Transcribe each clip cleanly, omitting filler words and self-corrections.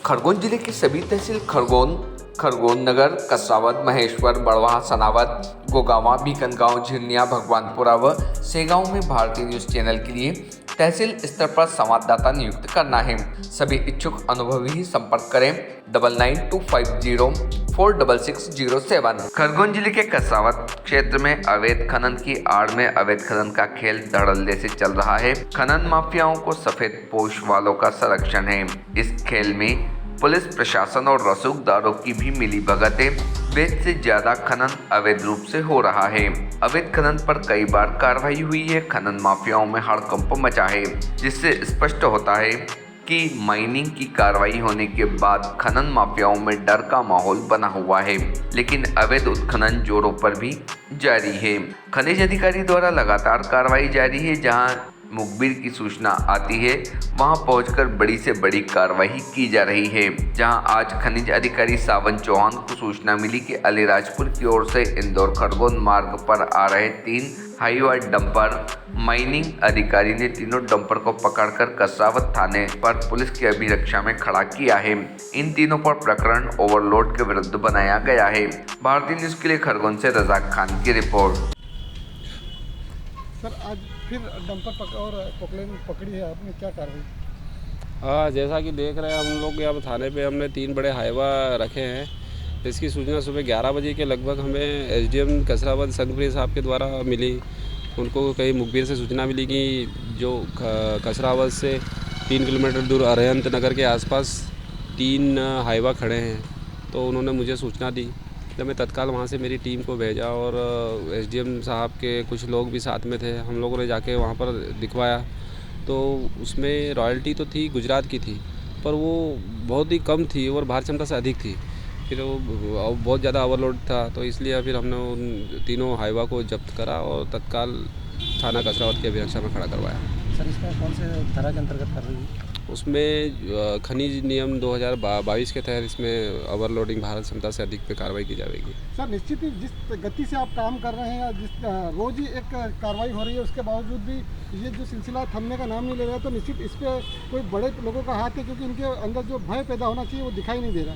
खरगोन जिले के सभी तहसील खरगोन नगर, कसरावद, महेश्वर, बड़वाह, सनावद, गोगावा, बीकनगांव, झिरनिया, भगवानपुरा व सेगांव में भारतीय न्यूज चैनल के लिए तहसील स्तर पर संवाददाता नियुक्त करना है। सभी इच्छुक अनुभवी ही संपर्क करें 9925046607। खरगोन जिले के कसरावद क्षेत्र में अवैध खनन की आड़ में अवैध खनन का खेल धड़ल्ले से चल रहा है। खनन माफियाओं को सफेद पोश वालों का संरक्षण है। इस खेल में पुलिस प्रशासन और रसूखदारों की भी मिलीभगत है। वैध से ज्यादा खनन अवैध रूप से हो रहा है। अवैध खनन पर कई बार कार्रवाई हुई है। खनन माफियाओं में हड़कंप मचा है, जिससे स्पष्ट होता है कि माइनिंग की कार्रवाई होने के बाद खनन माफियाओं में डर का माहौल बना हुआ है, लेकिन अवैध उत्खनन जोरों पर भी जारी है। खनिज अधिकारी द्वारा लगातार कार्रवाई जारी है। जहां मुखबिर की सूचना आती है, वहां पहुंचकर बड़ी से बड़ी कार्रवाई की जा रही है। जहां आज खनिज अधिकारी सावन चौहान को सूचना मिली कि अलीराजपुर की ओर से इंदौर खरगोन मार्ग पर आ रहे 3 हाईवा डंपर, माइनिंग अधिकारी ने तीनों डंपर को पकड़कर कसरावद थाने पर पुलिस की अभिरक्षा में खड़ा किया है। इन तीनों पर प्रकरण ओवरलोड के विरुद्ध बनाया गया है। भारतीय न्यूज के लिए खरगोन से रजाक खान की रिपोर्ट। सर, आज फिर डंपर और पोकलेन पकड़ी है आपने, क्या कार्रवाई? हाँ, जैसा कि देख रहे हैं हम लोग यहाँ थाने पे हमने 3 बड़े हाईवा रखे हैं। इसकी सूचना सुबह 11 बजे के लगभग हमें एसडीएम कसरावद संगप्रिय साहब के द्वारा मिली। उनको कई मुखबिर से सूचना मिली कि जो कसरावद से 3 किलोमीटर दूर अरहंत नगर के आसपास 3 हाईवा खड़े हैं। तो उन्होंने मुझे सूचना दी, जब मैं तत्काल वहाँ से मेरी टीम को भेजा और एसडीएम साहब के कुछ लोग भी साथ में थे। हम लोगों ने जाके वहाँ पर दिखवाया तो उसमें रॉयल्टी तो थी, गुजरात की थी, पर वो बहुत ही कम थी और भार क्षमता से अधिक थी। फिर वो बहुत ज़्यादा ओवरलोड था, तो इसलिए फिर हमने उन तीनों हाईवा को जब्त करा और तत्काल थाना कसरावद की अभिरक्षा में खड़ा करवाया। सर, इसमें कौन से धारा के अंतर्गत कर रही है? उसमें खनिज नियम 2022 के तहत इसमें ओवरलोडिंग भारत क्षमता से अधिक पे कार्रवाई की जाएगी। सर, निश्चित ही जिस गति से आप काम कर रहे हैं, जिस रोज ही एक कार्रवाई हो रही है, उसके बावजूद भी ये जो सिलसिला थमने का नाम नहीं ले रहा है, तो निश्चित इस पर कोई बड़े लोगों का हाथ है, क्योंकि इनके अंदर जो भय पैदा होना चाहिए वो दिखाई नहीं दे रहा।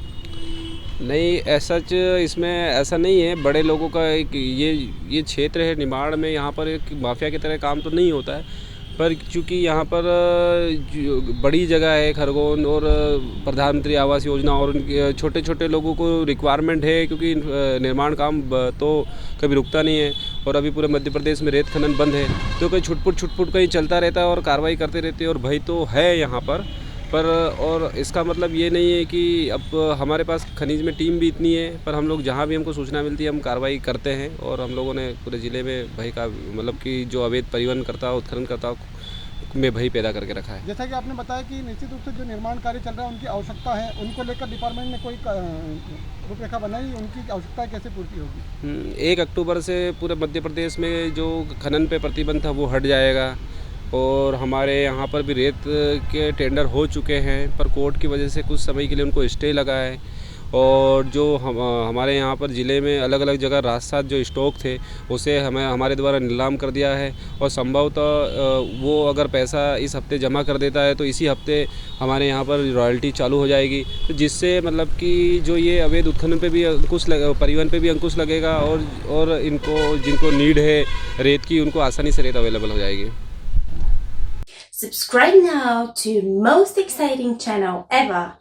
नहीं, ऐसा इसमें ऐसा नहीं है। बड़े लोगों का एक ये क्षेत्र है निमाड़ में, यहाँ पर एक माफिया की तरह काम तो नहीं होता है, पर चूँकि यहाँ पर बड़ी जगह है खरगोन और प्रधानमंत्री आवास योजना और उनके छोटे छोटे लोगों को रिक्वायरमेंट है, क्योंकि निर्माण काम तो कभी रुकता नहीं है और अभी पूरे मध्य प्रदेश में रेत खनन बंद है, तो कहीं छुटपुट कहीं चलता रहता है और कार्रवाई करते रहते हैं और भय तो है यहाँ पर। और इसका मतलब ये नहीं है कि अब हमारे पास खनिज में टीम भी इतनी है, पर हम लोग जहाँ भी हमको सूचना मिलती है हम कार्रवाई करते हैं। और हम लोगों ने पूरे ज़िले में भय का मतलब कि जो अवैध परिवहन करता उत्खनन करता में भय पैदा करके रखा है। जैसा कि आपने बताया कि निश्चित रूप से जो निर्माण कार्य चल रहा है उनकी आवश्यकता है, उनको लेकर डिपार्टमेंट ने कोई रूपरेखा बनाई, उनकी आवश्यकता कैसे पूर्ति होगी? 1 अक्टूबर से पूरे मध्य प्रदेश में जो खनन पे प्रतिबंध था वो हट जाएगा और हमारे यहाँ पर भी रेत के टेंडर हो चुके हैं, पर कोर्ट की वजह से कुछ समय के लिए उनको स्टे लगा है। और जो हमारे यहाँ पर ज़िले में अलग अलग जगह रास्ता जो स्टॉक थे उसे हमारे द्वारा नीलाम कर दिया है और संभवतः वो अगर पैसा इस हफ्ते जमा कर देता है तो इसी हफ्ते हमारे यहाँ पर रॉयल्टी चालू हो जाएगी, तो जिससे मतलब कि जो ये अवैध उत्खनन पे भी अंकुश परिवहन पे भी अंकुश लगेगा और इनको जिनको नीड है रेत की, उनको आसानी से रेत अवेलेबल हो जाएगी। Subscribe now to most exciting channel ever.